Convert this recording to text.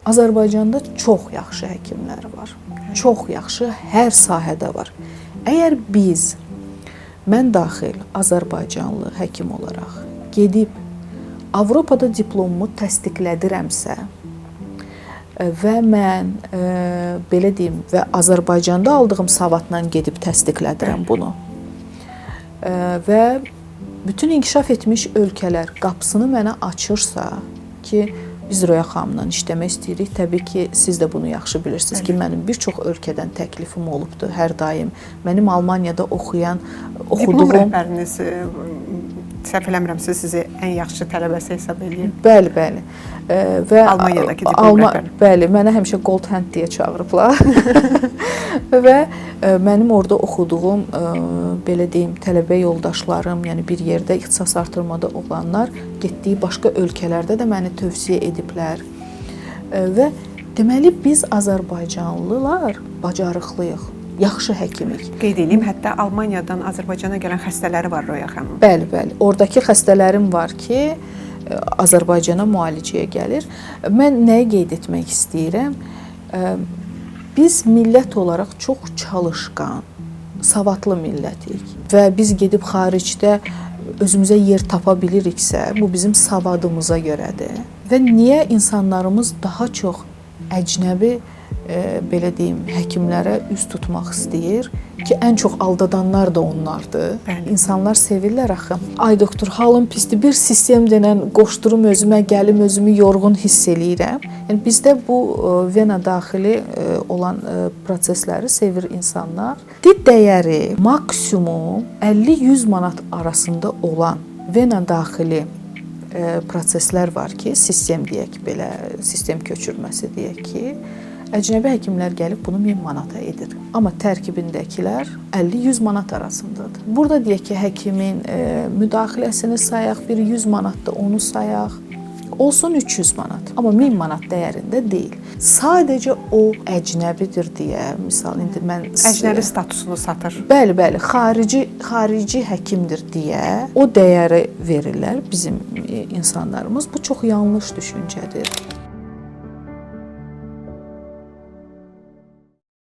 Azərbaycanda çox yaxşı həkimlər var. Çox yaxşı, hər sahədə var. Əgər mən daxil Azərbaycanlı həkim olaraq gedib Avropada diplomumu təsdiqlədirəmsə və mən belə deyim və Azərbaycanda aldığım savadla gedib təsdiqlədirəm bunu və bütün inkişaf etmiş ölkələr qapısını mənə açırsa ki, biz Röya xanımla işləmək istəyirik. Təbii ki, siz də bunu yaxşı bilirsiniz ki, mənim bir çox ölkədən təklifim olubdur hər daim. Mənim Almaniyada oxuduğum... Diplom rəhbəriniz, səhv eləmirəmsə, sizi ən yaxşı tələbəsi hesab edir. Bəli, bəli. Almaniyadakı diplom rəhbəri. Bəli, mənə həmişə Gold Hand deyə çağırıblar. Və mənim orada oxuduğum, belə deyim, tələbə yoldaşlarım, yəni bir yerdə ixtisas artırmada olanlar getdiyi başqa ölkələrdə də məni tövsiyə ediblər. Və deməli, biz Azərbaycanlılar bacarıqlıyıq, yaxşı həkimik. Qeyd edeyim, hətta Almaniyadan Azərbaycana gələn xəstələri var Röya xanım. Bəli, bəli. Oradakı xəstələrim var ki, Azərbaycana müalicəyə gəlir. Mən nəyi qeyd etmək istəyirəm? Biz millət olaraq çox çalışqan, savadlı millətik və biz gedib xaricdə özümüzə yer tapa biliriksə, bu bizim savadımıza görədir. Və niyə insanlarımız daha çox əcnəbi, belə deyim, həkimlərə üz tutmaq istəyir ki, ən çox aldadanlar da onlardır. İnsanlar sevirlər axı. Ay doktor, halım pisdir, bir sistem denən qoşdurum özümə, gəlim özümü yorğun hiss eləyirəm. Yəni bizdə bu vena daxili olan prosesləri sevir insanlar. Dəyəri maksimum 50-100 manat arasında olan vena daxili proseslər var ki, sistem deyək belə, sistem köçürməsi deyək ki, əcnəbi həkimlər gəlib bunu 1000 manata edir. Amma tərkibindəkilər 50-100 manat arasındadır. Burada deyək ki, həkimin müdaxiləsini sayaq, bir 100 manatda onu sayaq, olsun 300 manat. Amma 1000 manat dəyərində deyil. Sadəcə o əcnəbidir deyə, misal indi mən... Əcnəbi statusunu satır. Bəli, bəli, xarici həkimdir deyə o dəyəri verirlər bizim insanlarımız. Bu çox yanlış düşüncədir.